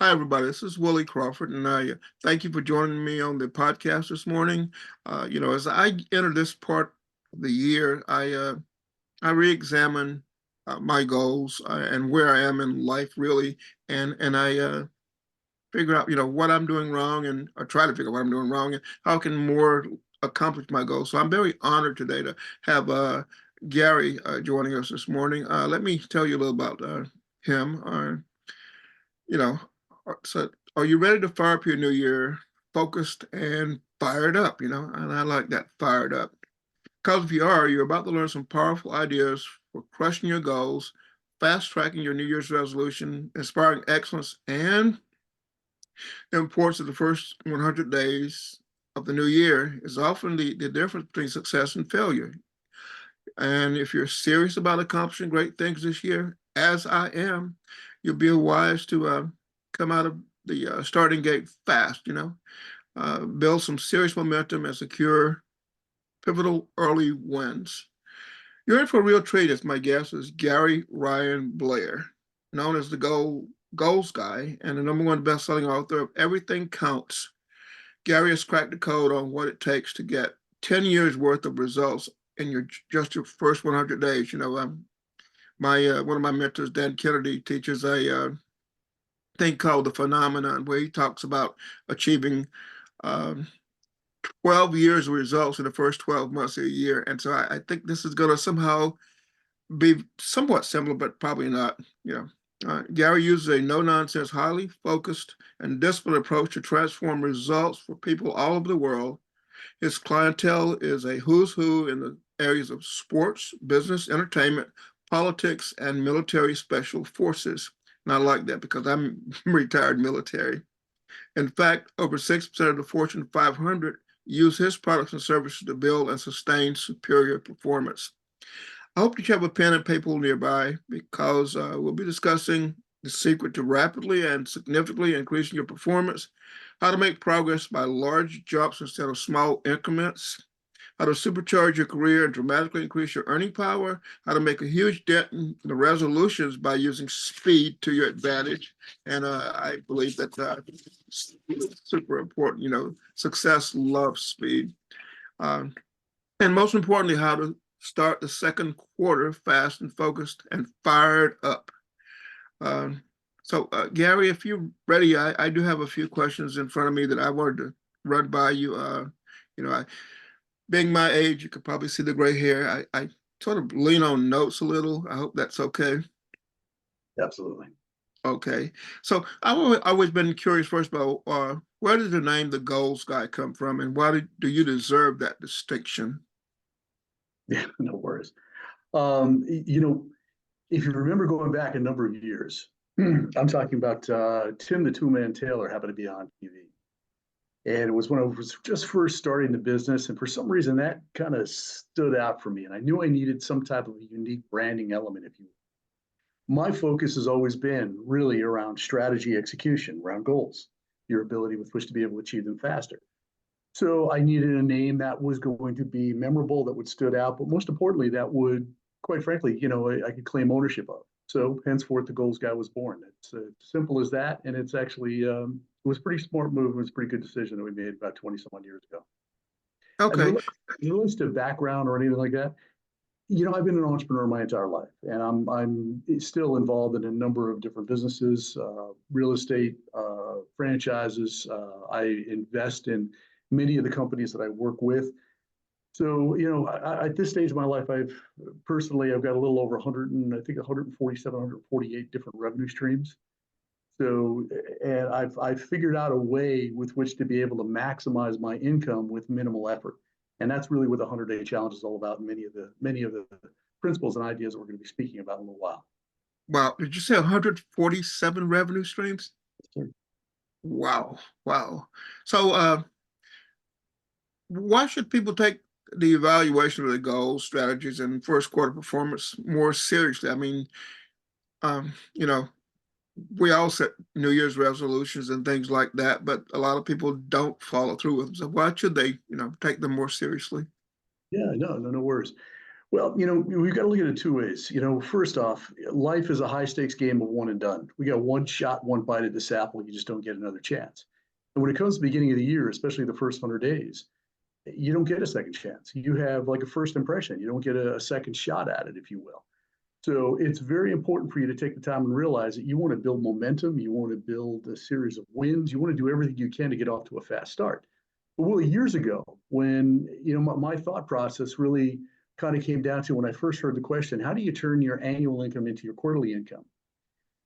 Hi, everybody. This is Willie Crawford, and I thank you for joining me on the podcast this morning. As I enter this part of the year, I re-examine my goals and where I am in life, really, and I figure out, what I'm doing wrong, and or try to figure out what I'm doing wrong, and how I can more accomplish my goals. So I'm very honored today to have Gary joining us this morning. Let me tell you a little about him. You know, so are you ready to fire up your new year focused and fired up? And I like that, fired up. Because if you are, you're about to learn some powerful ideas for crushing your goals, fast tracking your New Year's resolution, inspiring excellence, and the importance of the first 100 days of the new year is often the difference between success and failure. And if you're serious about accomplishing great things this year, as I am, you'll be wise to come out of the starting gate fast, build some serious momentum and secure pivotal early wins. You're in for a real treat, as my guest is Gary Ryan Blair, known as the Goals Guy and the number one best-selling author of Everything Counts. Gary has cracked the code on what it takes to get 10 years worth of results in your first 100 days. My one of my mentors, Dan Kennedy, teaches a thing called the phenomenon, where he talks about achieving um, 12 years of results in the first 12 months of a year. And so I think this is going to somehow be somewhat similar, but probably not. Gary uses a no-nonsense, highly focused and disciplined approach to transform results for people all over the world. His clientele is a who's who in the areas of sports, business, entertainment, politics, and military special forces. And I like that because I'm retired military. In fact, over 6% of the Fortune 500 use his products and services to build and sustain superior performance. I hope that you have a pen and paper nearby, because we'll be discussing the secret to rapidly and significantly increasing your performance, how to make progress by large jumps instead of small increments, how to supercharge your career and dramatically increase your earning power, how to make a huge dent in the resolutions by using speed to your advantage. And I believe that it's super important. Success loves speed. Um, and most importantly, how to start the second quarter fast and focused and fired up. Um, Gary, if you're ready, I do have a few questions in front of me that I wanted to run by you. Being my age, you could probably see the gray hair. I sort of lean on notes a little. I hope that's okay. Absolutely. Okay. So I've always been curious, first of all, where did the name the Goals Guy come from, and why do you deserve that distinction? Yeah, no worries. You know, if you remember going back a number of years, I'm talking about Tim the Two Man Taylor happened to be on TV. And it was when I was just first starting the business. And for some reason, that kind of stood out for me. And I knew I needed some type of a unique branding element, if you will. My focus has always been really around strategy execution, around goals, your ability with which to be able to achieve them faster. So I needed a name that was going to be memorable, that would stood out, but most importantly, that would, quite frankly, I could claim ownership of. So henceforth, the Goals Guy was born. It's simple as that, and it's actually it was a pretty smart move. It was a pretty good decision that we made about 20 some odd years ago. As it Okay. relates to background or anything like that, I've been an entrepreneur my entire life, and I'm still involved in a number of different businesses, real estate, franchises. I invest in many of the companies that I work with. So, at this stage of my life, I've got a little over 100 and I think 147, 148 different revenue streams. So, and I've figured out a way with which to be able to maximize my income with minimal effort. And that's really what the 100-day challenge is all about. And many of the principles and ideas that we're going to be speaking about in a little while. Wow. Did you say 147 revenue streams? Sure. Wow. Wow. So, why should people take the evaluation of the goals, strategies, and first quarter performance more seriously? I mean, um, you know, we all set New Year's resolutions and things like that, but a lot of people don't follow through with them. So why should they, take them more seriously? Yeah, no worries. Well, we've got to look at it two ways. First off, life is a high stakes game of one and done. We got one shot, one bite at this apple. You just don't get another chance. And when it comes to the beginning of the year, especially the first 100 days, you don't get a second chance. You have like a first impression. You don't get a second shot at it, if you will. So it's very important for you to take the time and realize that you want to build momentum. You want to build a series of wins. You want to do everything you can to get off to a fast start. But really, years ago, when my thought process really kind of came down to when I first heard the question, how do you turn your annual income into your quarterly income?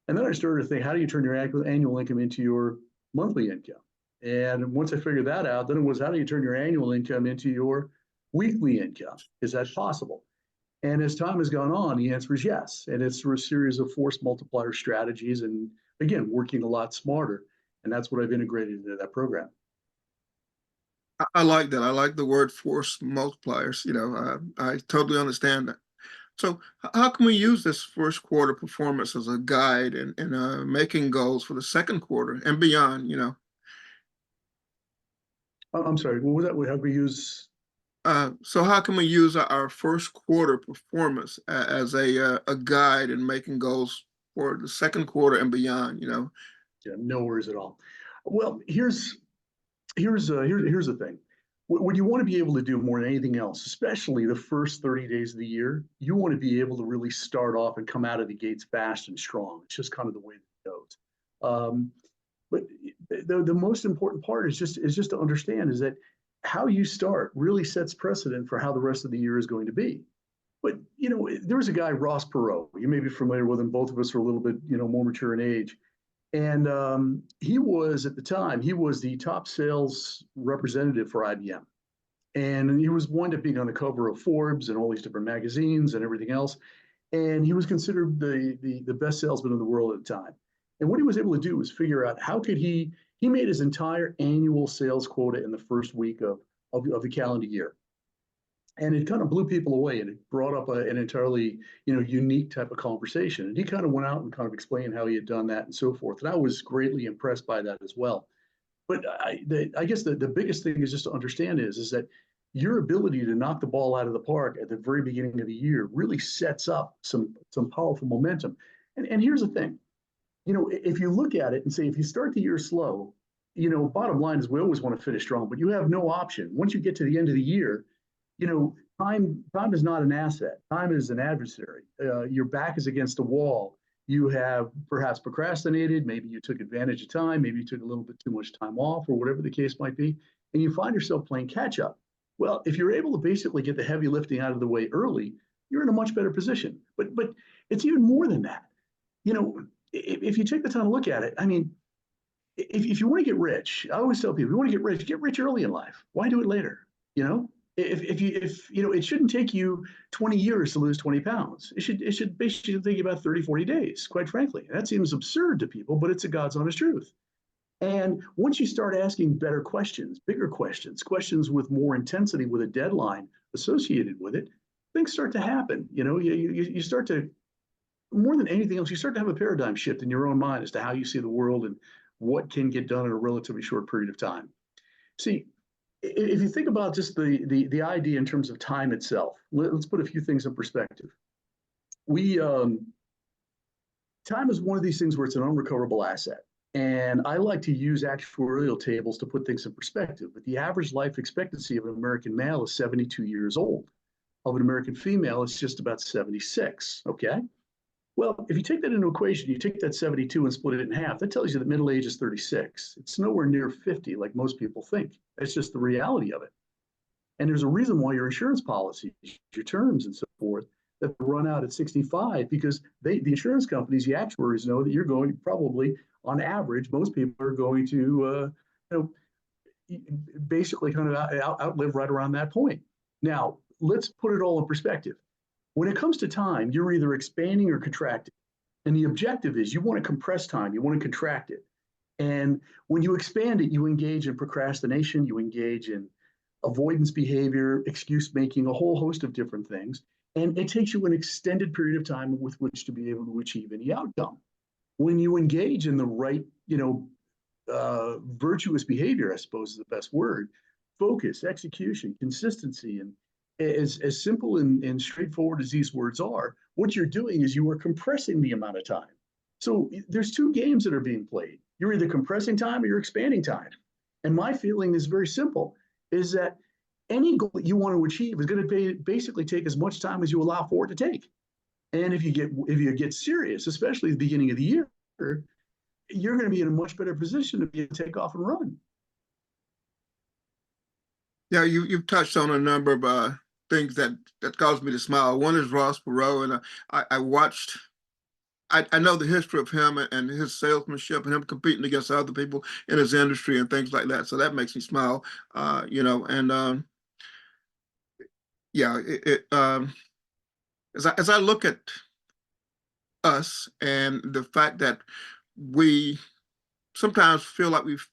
And then I started to think, how do you turn your annual income into your monthly income? And once I figured that out, then it was, how do you turn your annual income into your weekly income? Is that possible? And as time has gone on, the answer is yes. And it's through a series of force multiplier strategies and, again, working a lot smarter. And that's what I've integrated into that program. I like that. I like the word force multipliers. I totally understand that. So, how can we use this first quarter performance as a guide in making goals for the second quarter and beyond? I'm sorry, what was that? How we use? So how can we use our first quarter performance as a guide in making goals for the second quarter and beyond? Yeah, no worries at all. Well, here's the thing. What you want to be able to do more than anything else, especially the first 30 days of the year, you want to be able to really start off and come out of the gates fast and strong. It's just kind of the way it goes. But the most important part is just to understand is that how you start really sets precedent for how the rest of the year is going to be. But there was a guy, Ross Perot. You may be familiar with him. Both of us are a little bit more mature in age. And he was, at the time, he was the top sales representative for IBM. And he was wound up being on the cover of Forbes and all these different magazines and everything else. And he was considered the best salesman in the world at the time. And what he was able to do was figure out how could he made his entire annual sales quota in the first week of the calendar year. And it kind of blew people away, and it brought up an entirely unique type of conversation. And he kind of went out and kind of explained how he had done that and so forth. And I was greatly impressed by that as well. But I guess the biggest thing is just to understand is that your ability to knock the ball out of the park at the very beginning of the year really sets up some powerful momentum. And here's the thing, if you look at it and say if you start the year slow, bottom line is we always want to finish strong, but you have no option. Once you get to the end of the year, time is not an asset. Time is an adversary. Your back is against the wall. You have perhaps procrastinated. Maybe you took advantage of time. Maybe you took a little bit too much time off, or whatever the case might be, and you find yourself playing catch up. Well, if you're able to basically get the heavy lifting out of the way early, you're in a much better position. But it's even more than that. If you take the time to look at it, I mean, if you want to get rich, I always tell people, if you want to get rich early in life. Why do it later? If it shouldn't take you 20 years to lose 20 pounds. It should basically take you about 30, 40 days, quite frankly. That seems absurd to people, but it's a God's honest truth. And once you start asking better questions, bigger questions, questions with more intensity, with a deadline associated with it, things start to happen. You start to, more than anything else, you start to have a paradigm shift in your own mind as to how you see the world and what can get done in a relatively short period of time. See, if you think about just the idea in terms of time itself, let's put a few things in perspective. Time is one of these things where it's an unrecoverable asset. And I like to use actuarial tables to put things in perspective. But the average life expectancy of an American male is 72 years old. Of an American female, it's just about 76. Okay. Well, if you take that into equation, you take that 72 and split it in half, that tells you that middle age is 36. It's nowhere near 50 like most people think. That's just the reality of it. And there's a reason why your insurance policies, your terms and so forth, that run out at 65 because the insurance companies, the actuaries know that you're going probably on average, most people are going to, basically kind of outlive right around that point. Now, let's put it all in perspective. When it comes to time, you're either expanding or contracting. And the objective is you want to compress time, you want to contract it. And when you expand it, you engage in procrastination, you engage in avoidance behavior, excuse making, a whole host of different things. And it takes you an extended period of time with which to be able to achieve any outcome. When you engage in the right, virtuous behavior, I suppose is the best word, focus, execution, consistency, and as simple and straightforward as these words are, what you're doing is you are compressing the amount of time. So there's two games that are being played. You're either compressing time or you're expanding time. And my feeling is very simple, is that any goal that you want to achieve is going to basically take as much time as you allow for it to take. And if you get serious, especially at the beginning of the year, you're going to be in a much better position to be able to take off and run. Yeah, you've touched on a number of things that caused me to smile. One is Ross Perot, and I watched. I know the history of him and his salesmanship and him competing against other people in his industry and things like that. So that makes me smile, and yeah, as I look at us and the fact that we sometimes feel like we've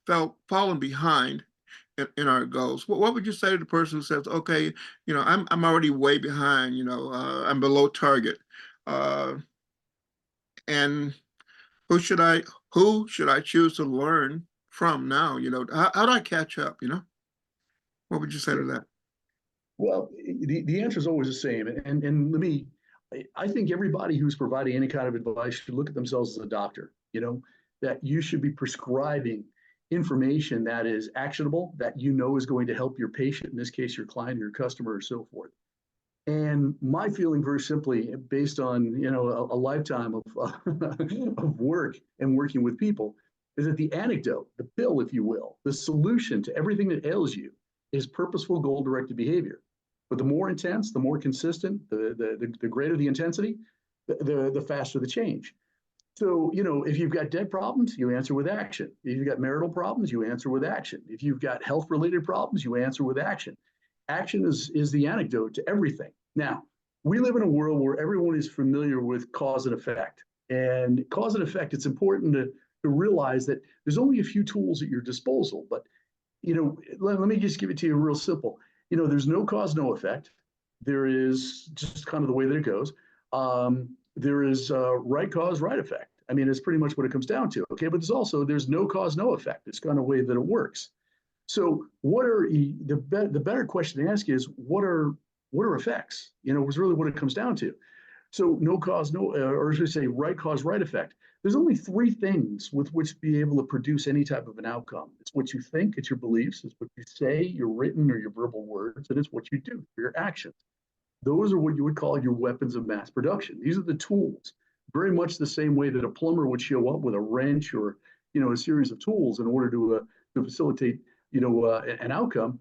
fallen behind in our goals. What would you say to the person who says, okay, I'm already way behind, I'm below target. Uh, and who should I choose to learn from now? How do I catch up? What would you say to that? Well, the answer is always the same. And I think everybody who's providing any kind of advice should look at themselves as a doctor, that you should be prescribing information that is actionable, that is going to help your patient, in this case, your client, your customer, or so forth. And my feeling, very simply, based on a lifetime of of work and working with people, is that the antidote, the pill, if you will, the solution to everything that ails you, is purposeful, goal-directed behavior. But the more intense, the more consistent, the greater the intensity, the faster the change. So, if you've got debt problems, you answer with action. If you've got marital problems, you answer with action. If you've got health-related problems, you answer with action. Action is the antidote to everything. Now, we live in a world where everyone is familiar with cause and effect. And cause and effect, it's important to realize that there's only a few tools at your disposal. But, let me just give it to you real simple. There's no cause, no effect. There is just kind of the way that it goes. There is right cause, right effect. I mean, it's pretty much what it comes down to. Okay, but there's no cause, no effect. It's kind of the way that it works. So, what are the better question to ask is what are effects? Was really what it comes down to. So, no cause, no, or should I say, right cause, right effect. There's only three things with which to be able to produce any type of an outcome. It's what you think, it's your beliefs, it's what you say, your written or your verbal words, and it's what you do, your actions. Those are what you would call your weapons of mass production. These are the tools, very much the same way that a plumber would show up with a wrench or a series of tools in order to facilitate an outcome.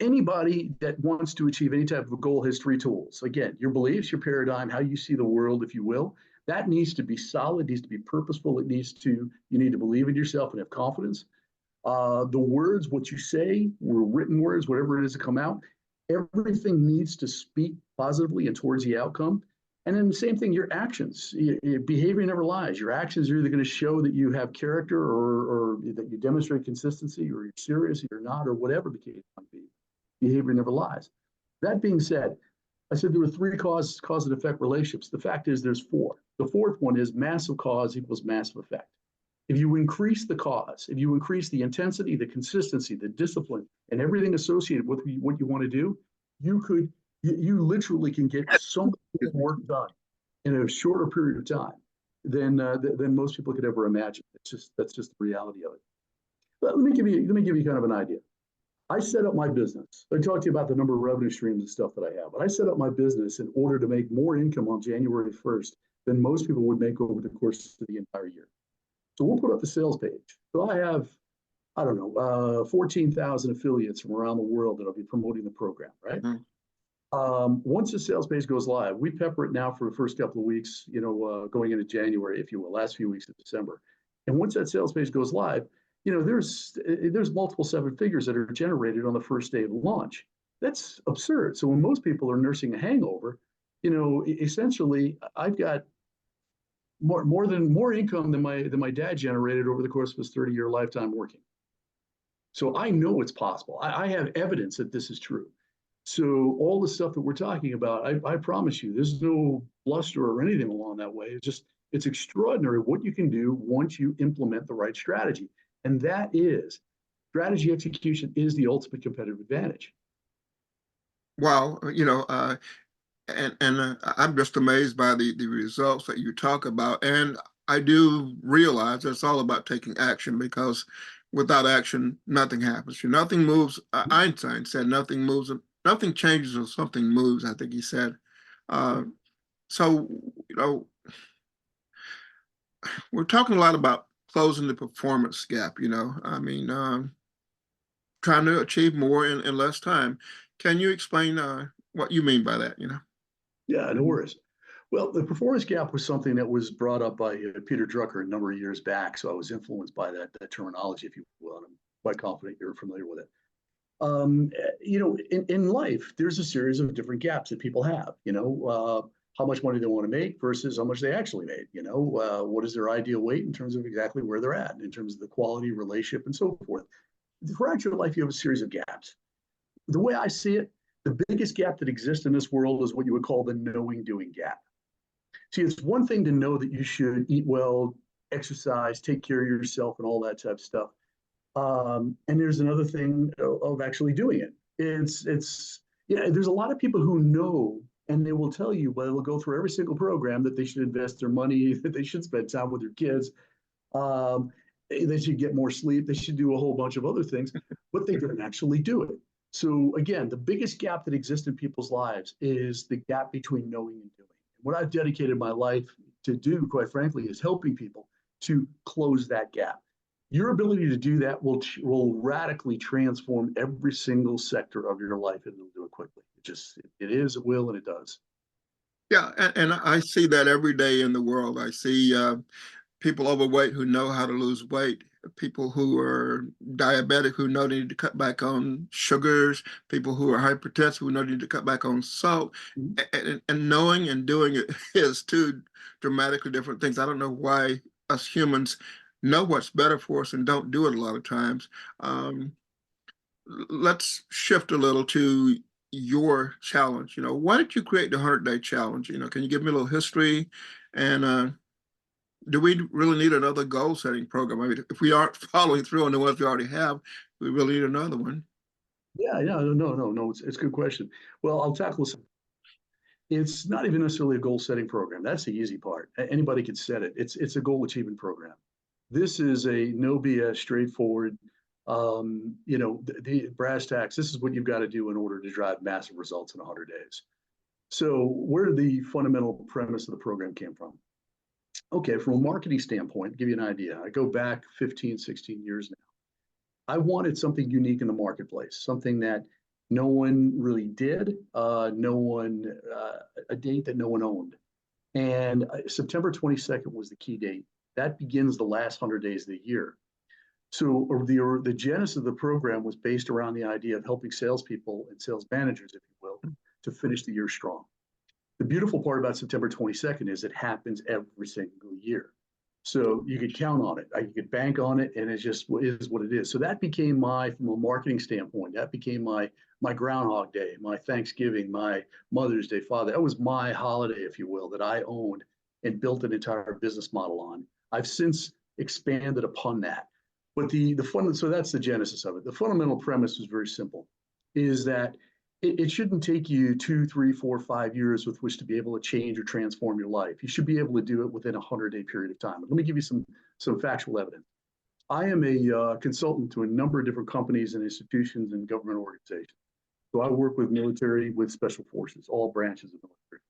Anybody that wants to achieve any type of a goal has three tools. Again, your beliefs, your paradigm, how you see the world, if you will. That needs to be solid, needs to be purposeful. You need to believe in yourself and have confidence. The words, what you say, or written words, whatever it is that come out, everything needs to speak positively and towards the outcome. And then the same thing, your actions. Behavior never lies. Your actions are either going to show that you have character or that you demonstrate consistency, or you're serious, or you're not, or whatever the case might be. Behavior never lies. That being said, I said there were three cause and effect relationships. The fact is there's four. The fourth one is massive cause equals massive effect. If you increase the cause, if you increase the intensity, the consistency, the discipline, and everything associated with what you want to do, you literally can get so much work done in a shorter period of time than most people could ever imagine. That's just the reality of it. But let me give you kind of an idea. I set up my business. I talked to you about the number of revenue streams and stuff that I have, but I set up my business in order to make more income on January 1st than most people would make over the course of the entire year. So we'll put up the sales page. So I have, I don't know, 14,000 affiliates from around the world that I'll be promoting the program, right? Mm-hmm. Once the sales page goes live, we pepper it now for the first couple of weeks, going into January, if you will, last few weeks of December. And once that sales page goes live, there's multiple seven figures that are generated on the first day of launch. That's absurd. So when most people are nursing a hangover, essentially I've got more income than my dad generated over the course of his 30-year lifetime working. So I know it's possible. I have evidence that this is true. So all the stuff that we're talking about, I promise you, there's no bluster or anything along that way. It's extraordinary what you can do once you implement the right strategy. And that is, strategy execution is the ultimate competitive advantage. Wow, and I'm just amazed by the results that you talk about, and I do realize it's all about taking action because without action, nothing happens. Nothing moves. Einstein said, "Nothing moves, nothing changes until something moves." I think he said. Uh, so, you know, we're talking a lot about closing the performance gap. I mean, trying to achieve more in less time. Can you explain what you mean by that? Yeah, no worries. Well, the performance gap was something that was brought up by Peter Drucker a number of years back. So I was influenced by that terminology, if you will. And I'm quite confident you're familiar with it. In life, there's a series of different gaps that people have. How much money they want to make versus how much they actually made. What is their ideal weight in terms of exactly where they're at, in terms of the quality, relationship, and so forth. Throughout your life, you have a series of gaps. The way I see it, the biggest gap that exists in this world is what you would call the knowing doing gap. See, it's one thing to know that you should eat well, exercise, take care of yourself, and all that type of stuff. And there's another thing of actually doing it. There's a lot of people who know, and they will tell you, but they'll go through every single program that they should invest their money, that they should spend time with their kids, um, they should get more sleep, they should do a whole bunch of other things, but they don't actually do it. So again, the biggest gap that exists in people's lives is the gap between knowing and doing. What I've dedicated my life to do, quite frankly, is helping people to close that gap. Your ability to do that will radically transform every single sector of your life, and it'll do it quickly. It will, and it does. Yeah, and I see that every day in the world. I see people overweight who know how to lose weight, people who are diabetic who know they need to cut back on sugars, people who are hypertensive who know they need to cut back on salt. Mhm. And knowing and doing it is two dramatically different things. I don't know why us humans know what's better for us and don't do it a lot of times. Um, let's shift a little to your challenge. Why did you create the 100-day challenge? Can you give me a little history? And do we really need another goal setting program? I mean, if we aren't following through on the ones we already have, we really need another one. Yeah, yeah, no. It's a good question. Well, I'll tackle this. It's not even necessarily a goal setting program. That's the easy part. Anybody can set it. It's a goal achievement program. This is a no BS, straightforward. The brass tacks. This is what you've got to do in order to drive massive results in 100 days. So, where the fundamental premise of the program came from? Okay, from a marketing standpoint, to give you an idea, I go back 15, 16 years now. I wanted something unique in the marketplace, something that no one really did, a date that no one owned. And September 22nd was the key date. That begins the last 100 days of the year. So the genesis of the program was based around the idea of helping salespeople and sales managers, if you will, to finish the year strong. The beautiful part about September 22nd is it happens every single year. So you could count on it. You could bank on it, and it just is what it is. So that became from a marketing standpoint, that became my Groundhog Day, my Thanksgiving, my Mother's Day, Father. That was my holiday, if you will, that I owned and built an entire business model on. I've since expanded upon that. But so that's the genesis of it. The fundamental premise is very simple, is that it shouldn't take you 2, 3, 4, 5 years with which to be able to change or transform your life. You should be able to do it within a 100-day period of time. Let me give you some factual evidence. I am a consultant to a number of different companies and institutions and government organizations. So I work with military, with special forces, all branches of military.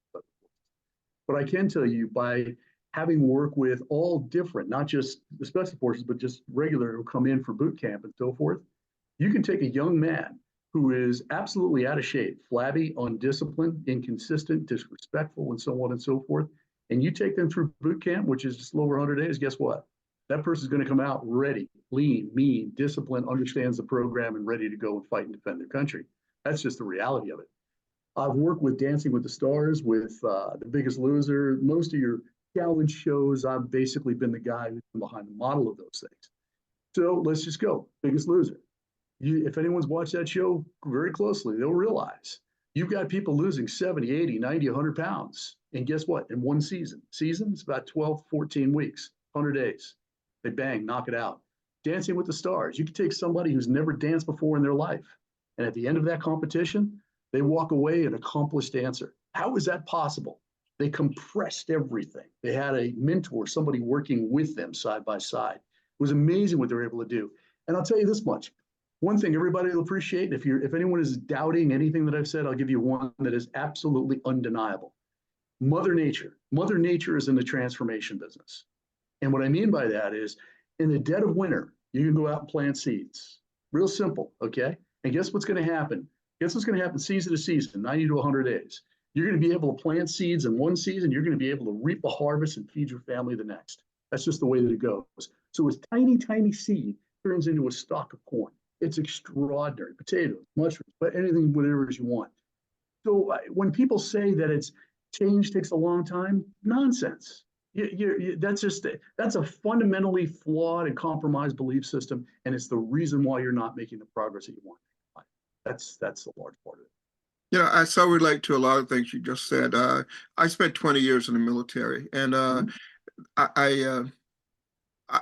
But I can tell you, by having worked with all different, not just the special forces, but just regular who come in for boot camp and so forth, you can take a young man who is absolutely out of shape, flabby, undisciplined, inconsistent, disrespectful, and so on and so forth, and you take them through boot camp, which is just over 100 days, guess what? That person's going to come out ready, lean, mean, disciplined, understands the program, and ready to go and fight and defend their country. That's just the reality of it. I've worked with Dancing with the Stars, with The Biggest Loser, most of your challenge shows. I've basically been the guy who's been behind the model of those things. So let's just go. Biggest Loser. If anyone's watched that show very closely, they'll realize you've got people losing 70, 80, 90, 100 pounds. And guess what? In one season, it's about 12, 14 weeks, 100 days. They bang, knock it out. Dancing with the Stars. You can take somebody who's never danced before in their life. And at the end of that competition, They walk away an accomplished answer. How is that possible? They compressed everything. They had a mentor, somebody working with them side by side. It was amazing what they were able to do. And I'll tell you this much. One thing everybody will appreciate, if anyone is doubting anything that I've said, I'll give you one that is absolutely undeniable. Mother Nature. Mother Nature is in the transformation business. And what I mean by that is in the dead of winter, you can go out and plant seeds. Real simple, okay? And guess what's going to happen? Guess what's going to happen season to season, 90 to 100 days? You're going to be able to plant seeds in one season. You're going to be able to reap a harvest and feed your family the next. That's just the way that it goes. So a tiny, tiny seed turns into a stalk of corn. It's extraordinary. Potatoes, mushrooms, but anything, whatever it is you want. So when people say that it's change takes a long time, nonsense. That's a fundamentally flawed and compromised belief system, and it's the reason why you're not making the progress that you want. That's a large part of it. Yeah, I so relate to a lot of things you just said. I spent 20 years in the military, and I, I, uh,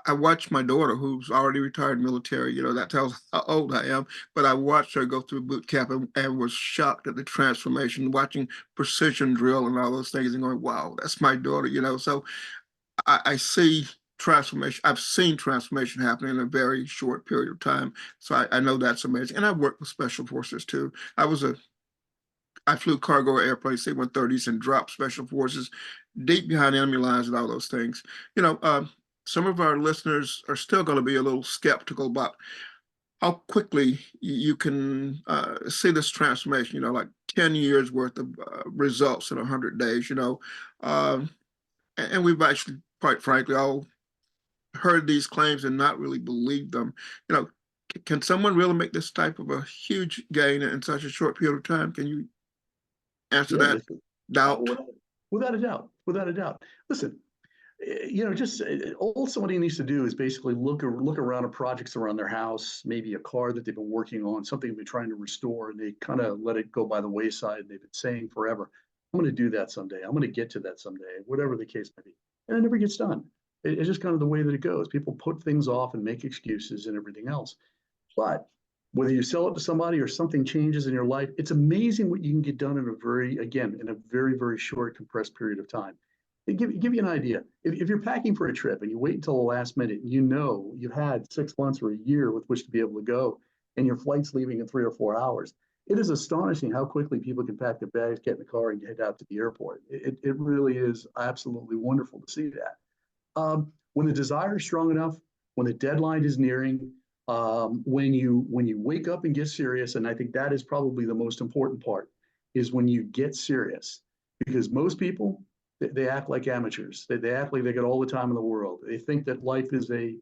I watched my daughter, who's already retired military. That tells how old I am. But I watched her go through boot camp and was shocked at the transformation, watching precision drill and all those things, and going, "Wow, that's my daughter." So I see transformation. I've seen transformation happen in a very short period of time. So I know that's amazing. And I worked with special forces too. I flew cargo airplanes, C-130s, and dropped special forces deep behind enemy lines and all those things. Some of our listeners are still going to be a little skeptical about how quickly you can see this transformation, like 10 years worth of results in 100 days, Um, and we've actually, quite frankly, all heard these claims and not really believed them. Can someone really make this type of a huge gain in such a short period of time? Can you answer Yeah, that doubt? without a doubt, without a doubt. Listen, just all somebody needs to do is basically look around at projects around their house, maybe a car that they've been working on, something they've been trying to restore, and they kind of let it go by the wayside. They've been saying forever, "I'm going to do that someday. I'm going to get to that someday," whatever the case may be, and it never gets done. It's just kind of the way that it goes. People put things off and make excuses and everything else. But whether you sell it to somebody or something changes in your life, it's amazing what you can get done in a very, very short, compressed period of time. Give you an idea. If you're packing for a trip and you wait until the last minute, and you've had 6 months or a year with which to be able to go, and your flight's leaving in 3 or 4 hours, it is astonishing how quickly people can pack their bags, get in the car, and head out to the airport. It really is absolutely wonderful to see that. When the desire is strong enough, when the deadline is nearing, when you wake up and get serious, and I think that is probably the most important part, is when you get serious, because most people they act like amateurs. They act like they got all the time in the world. They think that life is I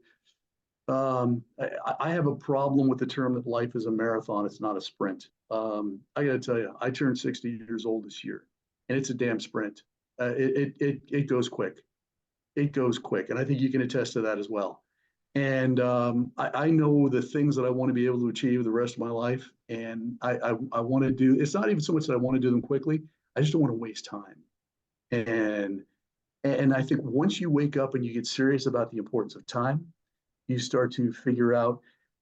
have a problem with the term that life is a marathon. It's not a sprint. I got to tell you, I turned 60 years old this year, and it's a damn sprint. It goes quick. It goes quick, and I think you can attest to that as well. And I know the things that I want to be able to achieve the rest of my life, and I want to do. It's not even so much that I want to do them quickly. I just don't want to waste time. And I think once you wake up and you get serious about the importance of time, you start to figure out,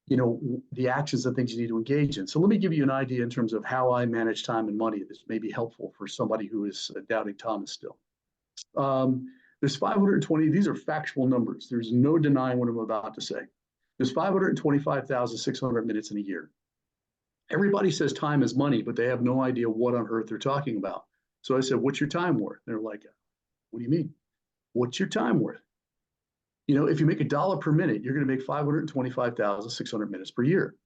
the actions and things you need to engage in. So let me give you an idea in terms of how I manage time and money. This may be helpful for somebody who is doubting Thomas still. There's 520, these are factual numbers. There's no denying what I'm about to say. There's 525,600 minutes in a year. Everybody says time is money, but they have no idea what on earth they're talking about. So I said, "What's your time worth?" They're like, "What do you mean? What's your time worth?" If you make $1 per minute, you're going to make 525,600 minutes per year.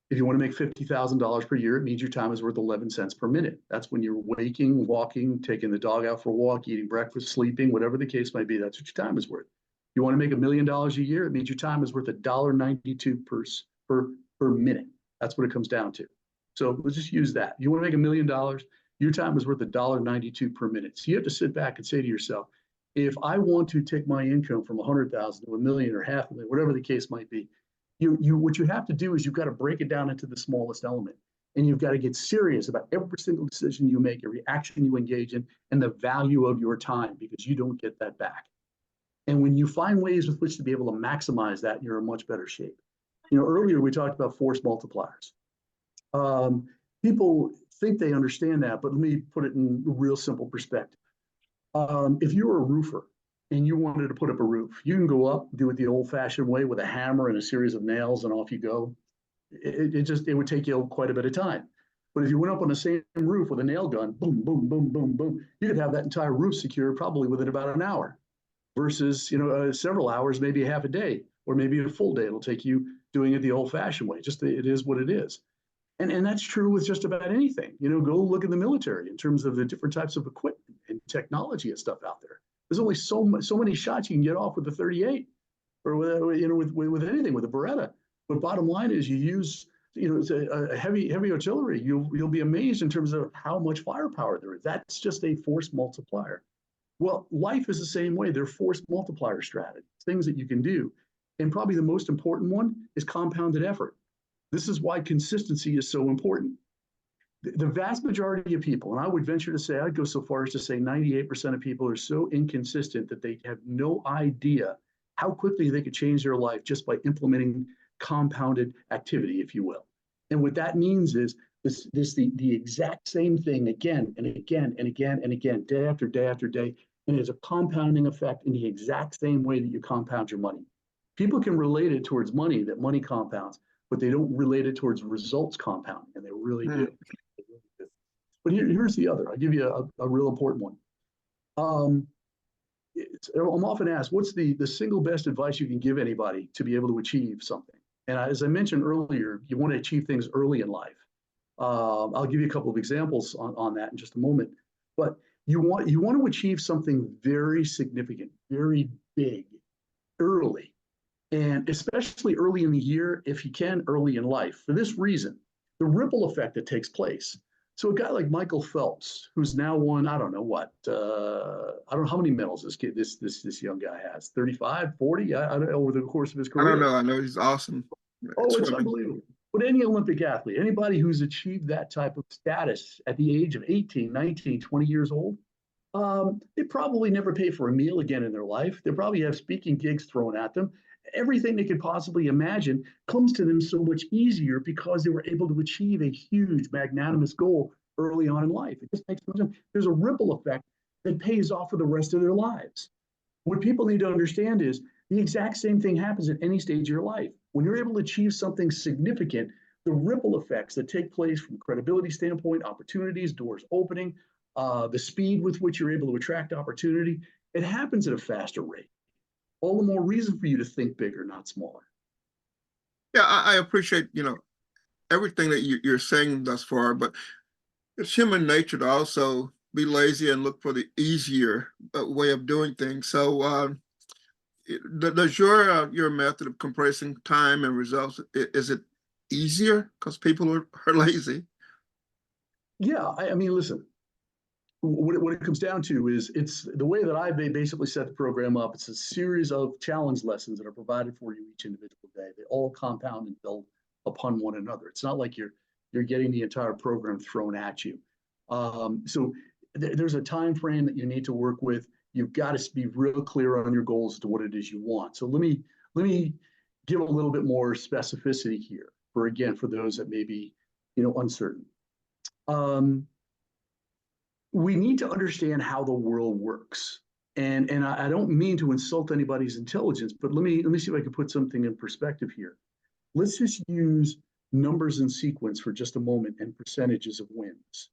If you want to make $50,000 per year, it means your time is worth 11 cents per minute. That's when you're waking, walking, taking the dog out for a walk, eating breakfast, sleeping, whatever the case might be. That's what your time is worth. You want to make $1 million a year, it means your time is worth $1.92 per minute. That's what it comes down to. So let's just use that. You want to make $1 million, your time is worth $1.92 per minute. So you have to sit back and say to yourself, if I want to take my income from 100,000 to $1 million or $500,000, whatever the case might be, what you have to do is you've got to break it down into the smallest element. And you've got to get serious about every single decision you make, every action you engage in, and the value of your time, because you don't get that back. And when you find ways with which to be able to maximize that, you're in much better shape. Earlier we talked about force multipliers. People think they understand that, but let me put it in real simple perspective. If you were a roofer and you wanted to put up a roof, you can go up, do it the old-fashioned way with a hammer and a series of nails, and off you go. It would take you quite a bit of time. But if you went up on the same roof with a nail gun, boom, boom, boom, boom, boom, you could have that entire roof secured probably within about an hour, versus several hours, maybe a half a day, or maybe a full day. It'll take you doing it the old-fashioned way. Just it is what it is. And that's true with just about anything. Go look at the military in terms of the different types of equipment and technology and stuff out there. There's only so many shots you can get off with the 38, or with anything, with a Beretta. But bottom line is, you use a heavy artillery. You'll be amazed in terms of how much firepower there is. That's just a force multiplier. Well, life is the same way. They're force multiplier strategies, things that you can do. And probably the most important one is compounded effort. This is why consistency is so important. The vast majority of people, and I would venture to say, I'd go so far as to say 98% of people are so inconsistent that they have no idea how quickly they could change their life just by implementing compounded activity, if you will. And what that means is the exact same thing again and again and again and again, day after day after day. And it's a compounding effect in the exact same way that you compound your money. People can relate it towards money, that money compounds, but they don't relate it towards results compounding, and they really do. But here's the other. I'll give you a real important one. I'm often asked, what's the single best advice you can give anybody to be able to achieve something? And as I mentioned earlier, you want to achieve things early in life. I'll give you a couple of examples on that in just a moment. But you want to achieve something very significant, very big, early. And especially early in the year, if you can, early in life. For this reason, the ripple effect that takes place. So a guy like Michael Phelps, who's now won, I don't know what, I don't know how many medals this young guy has, 35, 40, I don't know, over the course of his career. I don't know. I know he's awesome. Oh, it's unbelievable. But any Olympic athlete, anybody who's achieved that type of status at the age of 18, 19, 20 years old, they probably never pay for a meal again in their life. They probably have speaking gigs thrown at them. Everything they could possibly imagine comes to them so much easier because they were able to achieve a huge, magnanimous goal early on in life. It just makes sense. There's a ripple effect that pays off for the rest of their lives. What people need to understand is the exact same thing happens at any stage of your life. When you're able to achieve something significant, the ripple effects that take place from a credibility standpoint, opportunities, doors opening, the speed with which you're able to attract opportunity, it happens at a faster rate. All the more reason for you to think bigger, not smaller. Yeah, I appreciate, everything that you're saying thus far, but it's human nature to also be lazy and look for the easier way of doing things. So does your method of compressing time and results, is it easier because people are lazy? Yeah, I mean, listen, what it comes down to is it's the way that I basically set the program up. It's a series of challenge lessons that are provided for you each individual day. They all compound and build upon one another. It's not like you're getting the entire program thrown at you. So there's a time frame that you need to work with. You've got to be real clear on your goals as to what it is you want. So let me give a little bit more specificity here for those that may be uncertain. We need to understand how the world works. And I don't mean to insult anybody's intelligence, but let me see if I can put something in perspective here. Let's just use numbers and sequence for just a moment and percentages of wins.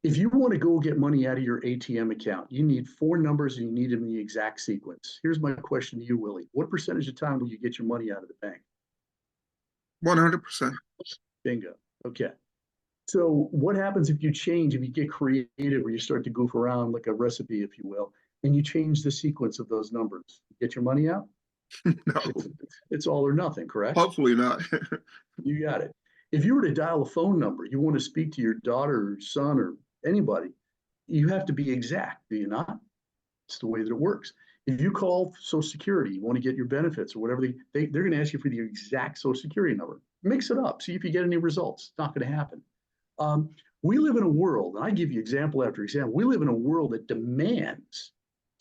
If you want to go get money out of your ATM account, you need 4 numbers and you need them in the exact sequence. Here's my question to you, Willie. What percentage of time will you get your money out of the bank? 100%. Bingo. Okay. So what happens if you get creative, or you start to goof around like a recipe, if you will, and you change the sequence of those numbers? Get your money out? No, It's all or nothing, correct? hopefully not. You got it. If you were to dial a phone number, you want to speak to your daughter or son or anybody, you have to be exact, do you not? It's the way that it works. If you call Social Security, you want to get your benefits or whatever, they're going to ask you for the exact Social Security number. Mix it up. See if you get any results. It's not going to happen. We live in a world, and I give you example after example, we live in a world that demands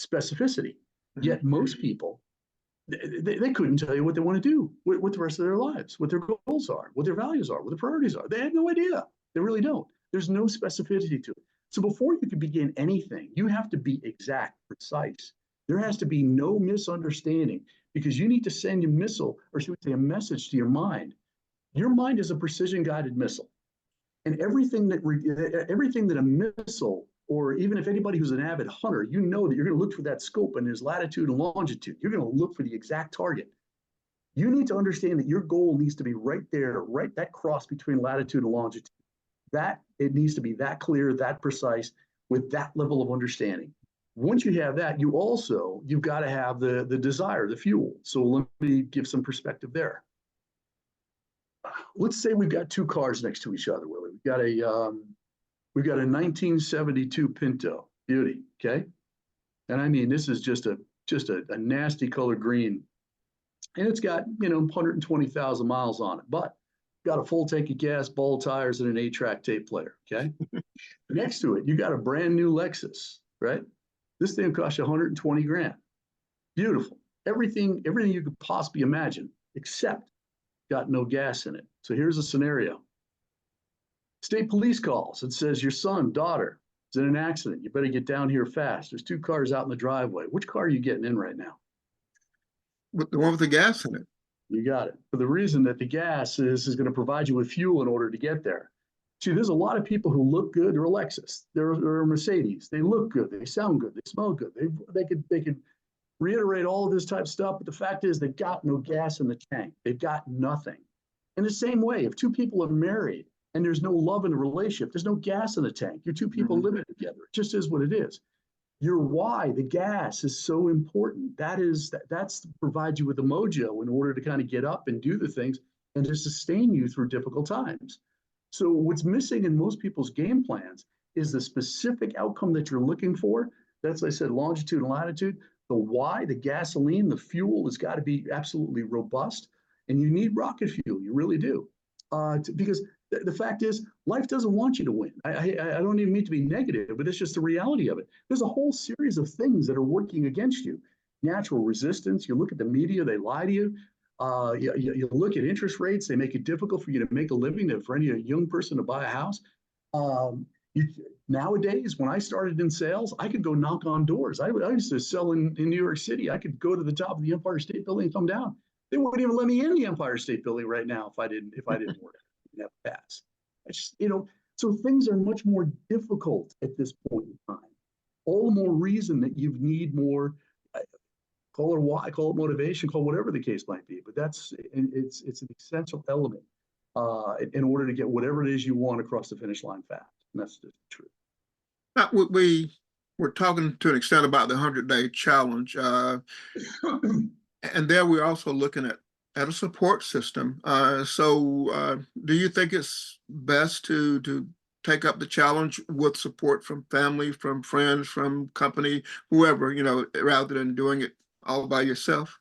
specificity. Yet most people, they couldn't tell you what they want to do with the rest of their lives, what their goals are, what their values are, what their priorities are. They have no idea. They really don't. There's no specificity to it. So before you can begin anything, you have to be exact, precise. There has to be no misunderstanding because you need to send a missile, or should we say a message to your mind. Your mind is a precision guided missile. And everything that a missile, or even if anybody who's an avid hunter, you know that you're going to look for that scope and there's latitude and longitude. You're going to look for the exact target. You need to understand that your goal needs to be right there, right that cross between latitude and longitude. That it needs to be that clear, that precise, with that level of understanding. Once you have that, you've got to have the desire, the fuel. So let me give some perspective there. Let's say we've got two cars next to each other, Willie. We've got a 1972 Pinto, beauty, okay? And I mean, this is just a nasty color green, and it's got 120,000 miles on it, but got a full tank of gas, ball tires, and an 8-track tape player, okay? Next to it, you got a brand new Lexus, right? This thing costs you 120 grand. Beautiful. Everything you could possibly imagine, except got no gas in it. So here's a scenario. State police calls and says your son, daughter is in an accident. You better get down here fast. There's two cars out in the driveway. Which car are you getting in right now? With the one with the gas in it. You got it. For the reason that the gas is going to provide you with fuel in order to get there. See, there's a lot of people who look good. They're a Lexus. They're a Mercedes. They look good. They sound good. They smell good. They could reiterate all of this type of stuff, but the fact is they've got no gas in the tank. They've got nothing. In the same way, if two people are married and there's no love in the relationship, there's no gas in the tank. You're two people living together. It just is what it is. Your why, the gas, is so important. That's to provide you with the mojo in order to kind of get up and do the things and to sustain you through difficult times. So what's missing in most people's game plans is the specific outcome that you're looking for. That's, like I said, longitude and latitude. The why, the gasoline, the fuel has got to be absolutely robust. And you need rocket fuel. You really do. Because the fact is, life doesn't want you to win. I don't even mean to be negative, but it's just the reality of it. There's a whole series of things that are working against you. Natural resistance. You look at the media, they lie to you. You look at interest rates, they make it difficult for you to make a living, for any young person to buy a house. Nowadays, when I started in sales, I could go knock on doors. I used to sell in New York City. I could go to the top of the Empire State Building and come down. They wouldn't even let me in the Empire State Building right now if I didn't work. That pass. So things are much more difficult at this point in time. All the more reason that you need more. Call it why, call it motivation, call it whatever the case might be. But it's an essential element in order to get whatever it is you want across the finish line fast. And that's just true. Now, we're talking to an extent about the 100-day challenge, and there we're also looking at a support system. So do you think it's best to take up the challenge with support from family, from friends, from company, whoever, rather than doing it all by yourself?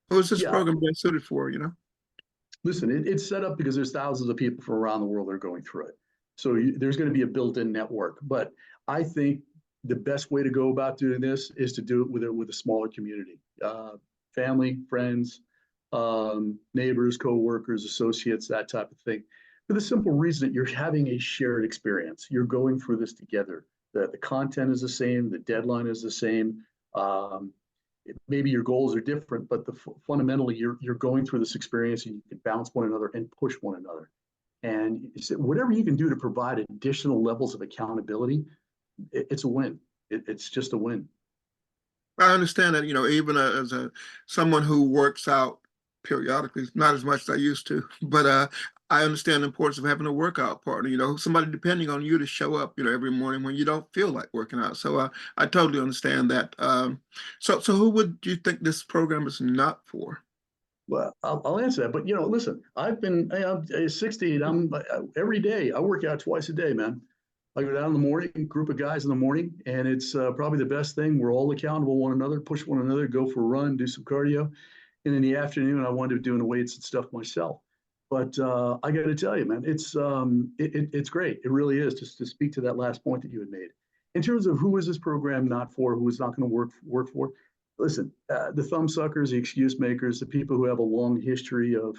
Who is this program best suited for, Listen, it's set up because there's thousands of people from around the world that are going through it. So there's going to be a built-in network. But I think the best way to go about doing this is to do it with a smaller community. Family, friends, neighbors, co-workers, associates, that type of thing. For the simple reason that you're having a shared experience. You're going through this together. The content is the same. The deadline is the same. Maybe your goals are different, but fundamentally you're going through this experience and you can bounce one another and push one another. And whatever you can do to provide additional levels of accountability, it's a win. It's just a win. I understand that, even as someone who works out periodically, not as much as I used to, but I understand the importance of having a workout partner, somebody depending on you to show up, every morning when you don't feel like working out. So I totally understand that. So who would you think this program is not for? Well, I'll answer that. But, listen, I've been 60 and every day I work out twice a day, man. I go down in the morning, group of guys in the morning, and it's probably the best thing. We're all accountable one another, push one another, go for a run, do some cardio. And in the afternoon, I wind up doing the weights and stuff myself. But I got to tell you, man, it's great. It really is. Just to speak to that last point that you had made. In terms of who is this program not for, who is not going to work for, listen, the thumbsuckers, the excuse makers, the people who have a long history of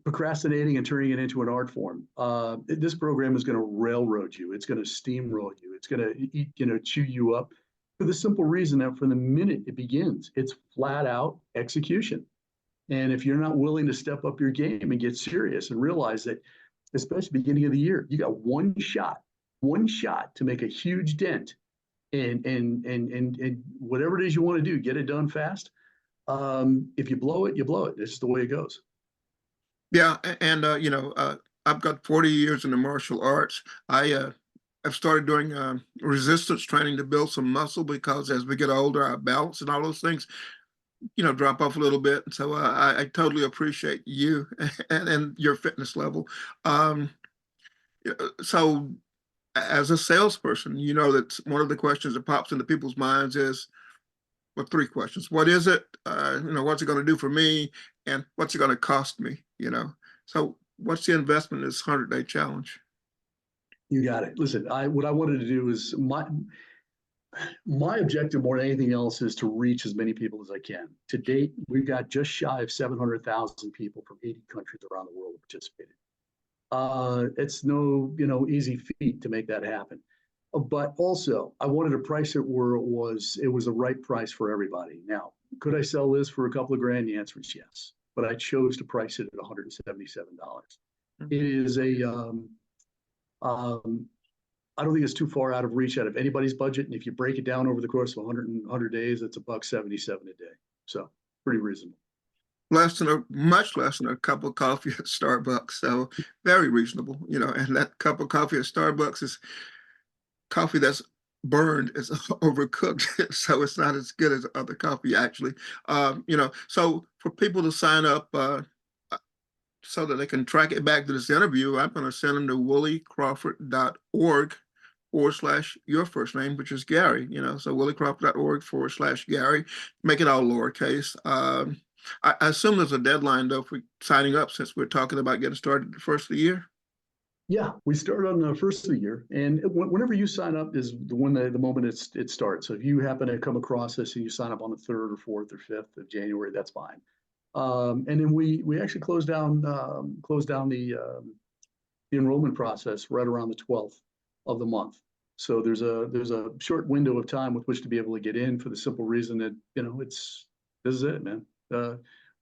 procrastinating and turning it into an art form. This program is going to railroad you. It's going to steamroll you. It's going to, chew you up for the simple reason that from the minute it begins, it's flat out execution. And if you're not willing to step up your game and get serious and realize that, especially beginning of the year, you got one shot to make a huge dent and whatever it is you want to do, get it done fast. If you blow it, you blow it. This is the way it goes. Yeah, and I've got 40 years in the martial arts. I've started doing resistance training to build some muscle because as we get older, our balance and all those things, drop off a little bit. So I totally appreciate you and your fitness level. Um, so as a salesperson, that one of the questions that pops into people's minds is, well, three questions. What is it? What's it going to do for me? And what's it going to cost me? So what's the investment in this 100-day challenge? You got it. Listen, what I wanted to do is my objective more than anything else is to reach as many people as I can. To date, we've got just shy of 700,000 people from 80 countries around the world participated. It's no, easy feat to make that happen. But also, I wanted to price it where it was the right price for everybody. Now, could I sell this for a couple of grand? The answer is yes. But I chose to price it at $177. It is I don't think it's too far out of reach out of anybody's budget. And if you break it down over the course of 100 days, it's $177 a day. So pretty reasonable. Much less than a cup of coffee at Starbucks. So very reasonable, and that cup of coffee at Starbucks is coffee that's burned, is overcooked. So it's not as good as other coffee actually. So for people to sign up, so that they can track it back to this interview, I'm going to send them to williecrawford.org/your first name, which is Gary, so williecrawford.org/Gary, make it all lowercase. I assume there's a deadline though for signing up since we're talking about getting started the first of the year. Yeah, we start on the first of the year, and whenever you sign up is the moment it starts. So if you happen to come across this and you sign up on the 3rd or 4th or 5th of January, that's fine. And then we actually close down the enrollment process right around the 12th of the month. So there's a short window of time with which to be able to get in for the simple reason that this is it, man.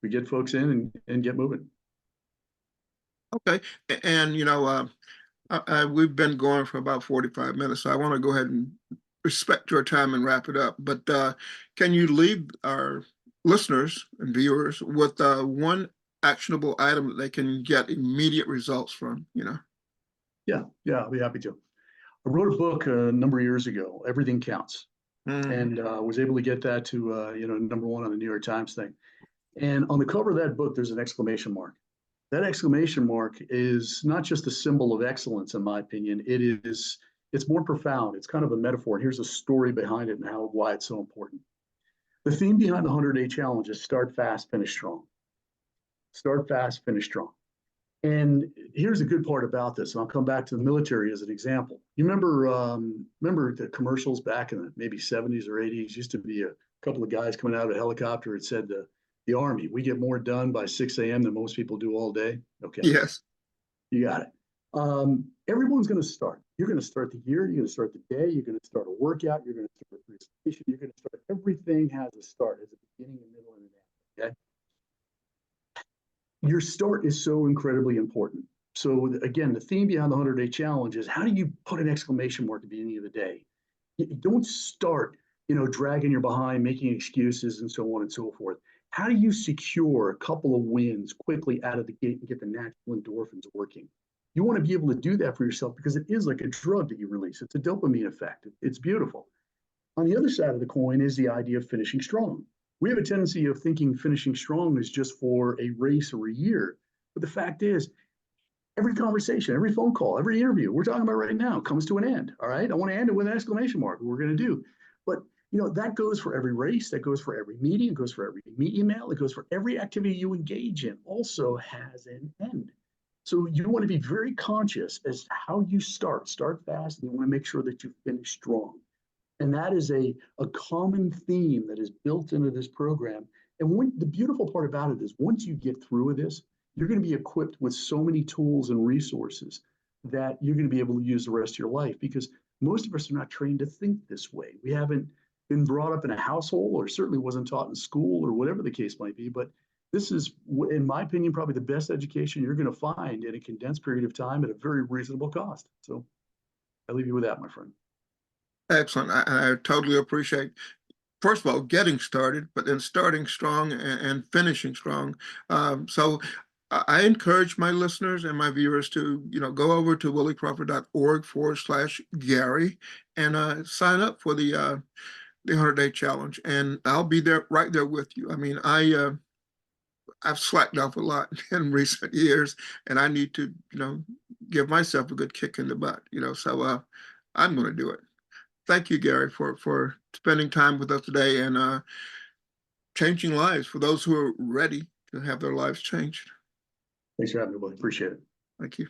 We get folks in and get moving. Okay, and we've been going for about 45 minutes, so I want to go ahead and respect your time and wrap it up. But can you leave our listeners and viewers with one actionable item that they can get immediate results from? Yeah, I'll be happy to. I wrote a book a number of years ago, Everything Counts, and was able to get that to #1 on the New York Times thing. And on the cover of that book, there's an exclamation mark. That exclamation mark is not just a symbol of excellence, in my opinion. It's more profound. It's kind of a metaphor. And here's a story behind it and why it's so important. The theme behind the 100-day challenge is start fast, finish strong. Start fast, finish strong. And here's the good part about this, and I'll come back to the military as an example. You remember the commercials back in the maybe 70s or 80s? Used to be a couple of guys coming out of a helicopter. It said the Army, we get more done by 6 a.m. than most people do all day. Okay. Yes. You got it. Everyone's going to start. You're going to start the year. You're going to start the day. You're going to start a workout. You're going to start a presentation. You're going to start. Everything has a start, as a beginning, a middle, and an end. Okay. Your start is so incredibly important. So again, the theme behind the 100-day challenge is how do you put an exclamation mark at the beginning of the day? You don't start, dragging your behind, making excuses, and so on and so forth. How do you secure a couple of wins quickly out of the gate and get the natural endorphins working? You want to be able to do that for yourself because it is like a drug that you release. It's a dopamine effect. It's beautiful. On the other side of the coin is the idea of finishing strong. We have a tendency of thinking finishing strong is just for a race or a year. But the fact is, every conversation, every phone call, every interview we're talking about right now comes to an end. All right. I want to end it with an exclamation mark. We're going to do. But that goes for every race, that goes for every meeting, it goes for every email, it goes for every activity you engage in, also has an end. So you want to be very conscious as to how you start fast, and you want to make sure that you finish strong. And that is a common theme that is built into this program. And the beautiful part about it is once you get through with this, you're going to be equipped with so many tools and resources that you're going to be able to use the rest of your life, because most of us are not trained to think this way. We haven't been brought up in a household, or certainly wasn't taught in school, or whatever the case might be. But this is, in my opinion, probably the best education you're going to find in a condensed period of time at a very reasonable cost. So I leave you with that, my friend. Excellent. I totally appreciate, first of all, getting started, but then starting strong and finishing strong. So I encourage my listeners and my viewers to, go over to williecrawford.org/Gary and sign up for the 100-day challenge. And I'll be there right there with you. I mean, I've slacked off a lot in recent years, and I need to, give myself a good kick in the butt, so I'm going to do it. Thank you, Gary, for spending time with us today and changing lives for those who are ready to have their lives changed. Thanks for having me, Willie. Appreciate it. Thank you.